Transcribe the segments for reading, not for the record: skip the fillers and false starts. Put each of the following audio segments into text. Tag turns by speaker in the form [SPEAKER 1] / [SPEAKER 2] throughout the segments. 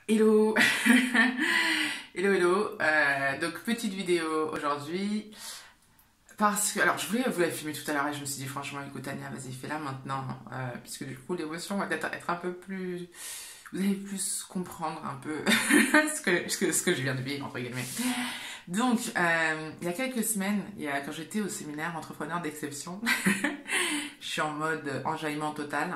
[SPEAKER 1] Hello. Hello, hello. Donc petite vidéo aujourd'hui parce que, alors je voulais vous la filmer tout à l'heure et je me suis dit franchement écoute Ania, vas-y fais-la maintenant, puisque du coup l'émotion va peut-être être un peu plus, vous allez plus comprendre un peu ce que je viens de vivre entre guillemets. Donc il y a quelques semaines, quand j'étais au séminaire entrepreneur d'exception, je suis en mode enjaillement total.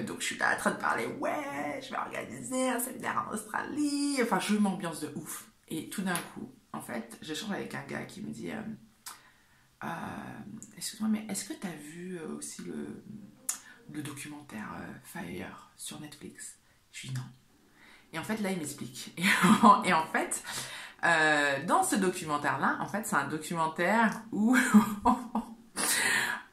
[SPEAKER 1] Donc je suis là en train de parler, ouais, je vais organiser un séminaire en Australie. Enfin, je m'ambiance de ouf. Et tout d'un coup, en fait, j'échange avec un gars qui me dit, euh, excuse-moi, mais est-ce que tu as vu aussi le documentaire Fire sur Netflix? Je dis non. Et en fait, là, il m'explique. Et en fait, dans ce documentaire-là, en fait, c'est un documentaire où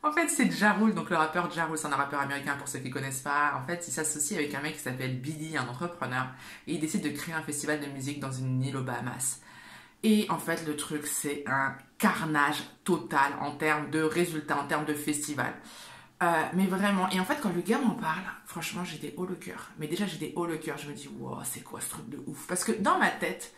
[SPEAKER 1] en fait, c'est Ja Rule, donc le rappeur Ja Rule, c'est un rappeur américain pour ceux qui ne connaissent pas. En fait, il s'associe avec un mec qui s'appelle Billy, un entrepreneur, et il décide de créer un festival de musique dans une île aux Bahamas. Et en fait, le truc, c'est un carnage total en termes de résultats, en termes de festival. Mais vraiment, et en fait, quand le gars m'en parle, franchement, j'étais haut le cœur. Mais déjà, j'étais haut le cœur, je me dis, wow, c'est quoi ce truc de ouf? Parce que dans ma tête,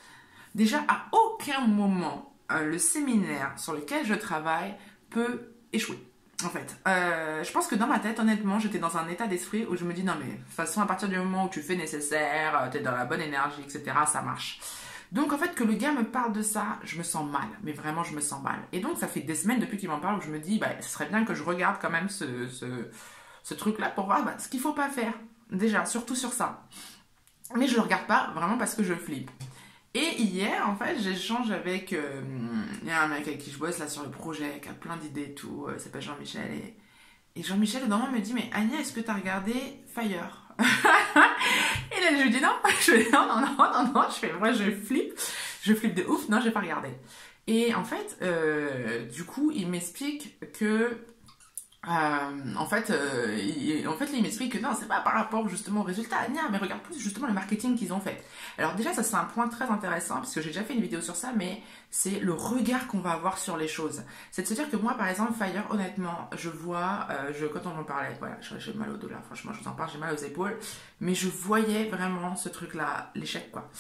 [SPEAKER 1] déjà, à aucun moment, le séminaire sur lequel je travaille peut échouer. En fait, je pense que dans ma tête, honnêtement, j'étais dans un état d'esprit où je me dis non mais de toute façon, à partir du moment où tu fais nécessaire, t'es dans la bonne énergie, etc., ça marche. Donc en fait, que le gars me parle de ça, je me sens mal, mais vraiment je me sens mal. Et donc ça fait des semaines depuis qu'il m'en parle où je me dis, bah, ce serait bien que je regarde quand même ce truc-là pour voir ce qu'il faut pas faire. Déjà, surtout sur ça. Mais je le regarde pas vraiment parce que je flippe. Et hier, en fait, j'échange avec... Il y a un mec avec qui je bosse là sur le projet, qui a plein d'idées et tout, il s'appelle Jean-Michel. Et Jean-Michel, dans moi, me dit, mais Anya, est-ce que t'as regardé Fire? Et là, je lui dis non. Je lui dis non, non, non, non, non. Moi, je flippe. Je flippe de ouf. Non, j'ai pas regardé. Et en fait, du coup, il m'explique que il m'explique que non, c'est pas par rapport justement au résultat, mais regarde plus justement le marketing qu'ils ont fait. Alors déjà, ça c'est un point très intéressant parce que j'ai déjà fait une vidéo sur ça, mais c'est le regard qu'on va avoir sur les choses. C'est de se dire que moi, par exemple, Fire, honnêtement, je vois, quand on en parlait, voilà, j'ai mal au dos là, franchement, je vous en parle, j'ai mal aux épaules, mais je voyais vraiment ce truc-là, l'échec quoi.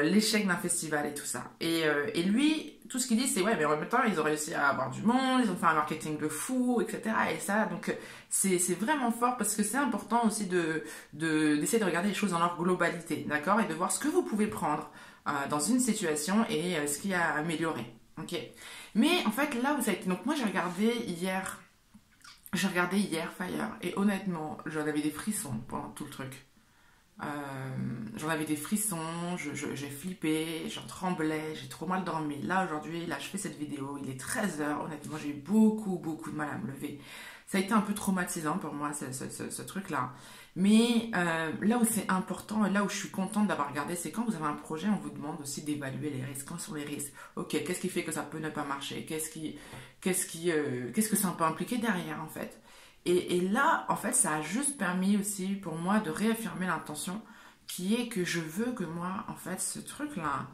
[SPEAKER 1] L'échec d'un festival et tout ça. Et lui, tout ce qu'il dit, c'est ouais, mais en même temps, ils ont réussi à avoir du monde, ils ont fait un marketing de fou, etc. Et ça, donc c'est vraiment fort parce que c'est important aussi d'essayer de regarder les choses dans leur globalité, d'accord, et de voir ce que vous pouvez prendre dans une situation et ce qu'il y a à améliorer, ok. Mais en fait, là où ça a été, donc moi j'ai regardé hier Fire et honnêtement, j'en avais des frissons pendant tout le truc. J'en avais des frissons, j'ai flippé, j'en tremblais, j'ai trop mal dormi. Là aujourd'hui, là je fais cette vidéo, il est 13h, honnêtement j'ai eu beaucoup de mal à me lever. Ça a été un peu traumatisant pour moi ce truc-là. Mais là où c'est important et là où je suis contente d'avoir regardé, c'est quand vous avez un projet, on vous demande aussi d'évaluer les risques. Quand sont les risques? Ok, qu'est-ce qui fait que ça peut ne pas marcher? Qu'est-ce que ça peut impliquer derrière en fait? Et là, en fait, ça a juste permis aussi pour moi de réaffirmer l'intention qui est que je veux que moi, en fait, ce truc-là,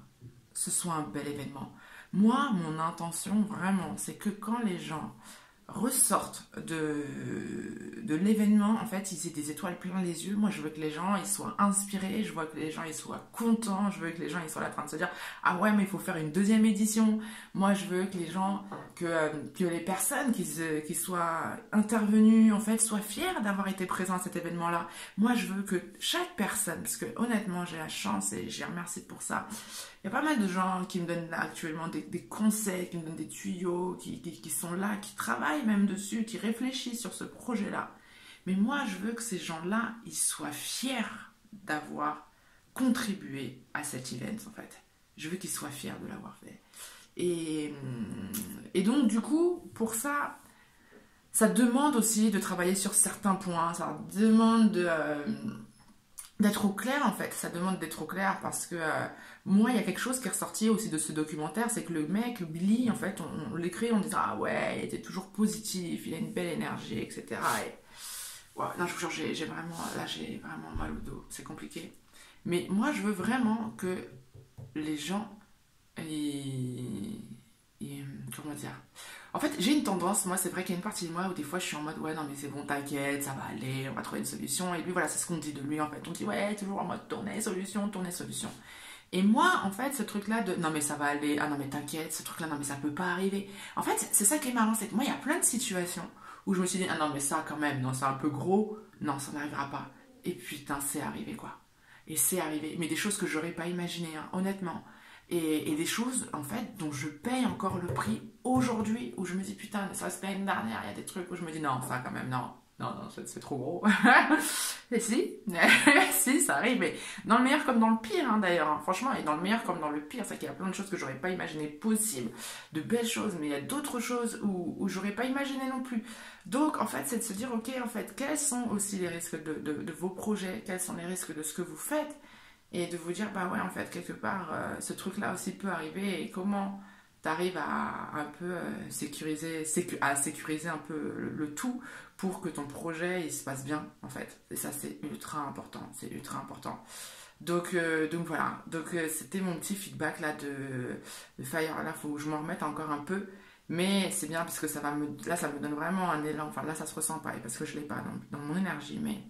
[SPEAKER 1] ce soit un bel événement. Moi, mon intention, vraiment, c'est que quand les gens ressortent de l'événement, en fait, ils aient des étoiles plein les yeux. Moi, je veux que les gens, ils soient inspirés, je veux que les gens, ils soient contents, je veux que les gens, ils soient là en train de se dire « Ah ouais, mais il faut faire une deuxième édition ». Moi, je veux que les gens, que les personnes qui soient intervenues, en fait, soient fiers d'avoir été présents à cet événement-là. Moi, je veux que chaque personne, parce que honnêtement, j'ai la chance et je les remercie pour ça. Il y a pas mal de gens qui me donnent là, actuellement des conseils, qui me donnent des tuyaux, qui sont là, qui travaillent même dessus, qui réfléchissent sur ce projet-là. Mais moi, je veux que ces gens-là, ils soient fiers d'avoir contribué à cet event, en fait. Je veux qu'ils soient fiers de l'avoir fait. Et donc, du coup, pour ça, ça demande aussi de travailler sur certains points. Ça demande d'être au clair, en fait. Ça demande d'être au clair parce que moi, il y a quelque chose qui est ressorti aussi de ce documentaire, c'est que le mec, le Billy, en fait, on l'écrit, on dit « Ah ouais, il était toujours positif, il a une belle énergie, etc. » Et ouais, non, je vous jure, j'ai vraiment mal au dos. C'est compliqué. Mais moi, je veux vraiment que les gens... comment dire? En fait, j'ai une tendance, moi, c'est vrai qu'il y a une partie de moi où des fois je suis en mode, ouais, non, mais c'est bon, t'inquiète, ça va aller, on va trouver une solution. Et lui, voilà, c'est ce qu'on dit de lui, en fait. On dit, ouais, toujours en mode tourner, solution, tourner, solution. Et moi, en fait, ce truc-là de, non, mais ça va aller, ah non, mais t'inquiète, ce truc-là, non, mais ça peut pas arriver. En fait, c'est ça qui est marrant, c'est que moi, il y a plein de situations où je me suis dit, ah non, mais ça, quand même, non, c'est un peu gros, non, ça n'arrivera pas. Et putain, c'est arrivé, quoi. Et c'est arrivé. Mais des choses que j'aurais pas imaginées, hein, honnêtement. Et des choses, en fait, dont je paye encore le prix aujourd'hui, où je me dis, putain, ça se l'année dernière, il y a des trucs où je me dis, non, ça quand même, non, non, non, c'est trop gros. Et si, si, ça arrive, mais dans le meilleur comme dans le pire, hein, d'ailleurs, hein, franchement, et dans le meilleur comme dans le pire, c'est qu'il y a plein de choses que j'aurais pas imaginé possibles, de belles choses, mais il y a d'autres choses où j'aurais pas imaginé non plus. Donc, en fait, c'est de se dire, ok, en fait, quels sont aussi les risques de vos projets, quels sont les risques de ce que vous faites, et de vous dire, bah ouais, en fait, quelque part, ce truc-là aussi peut arriver, et comment tu arrives à un peu sécuriser un peu le tout pour que ton projet il se passe bien, en fait. Et ça, c'est ultra important, c'est ultra important. Donc voilà, c'était mon petit feedback là de Fire. Là, il faut que je m'en remette encore un peu. Mais c'est bien parce que là, ça me donne vraiment un élan. Enfin, là, ça se ressent pas parce que je l'ai pas dans mon énergie. Mais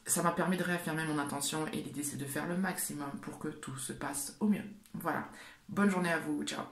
[SPEAKER 1] ça m'a permis de réaffirmer mon intention et l'idée c'est de faire le maximum pour que tout se passe au mieux. Voilà. Bonne journée à vous. Ciao.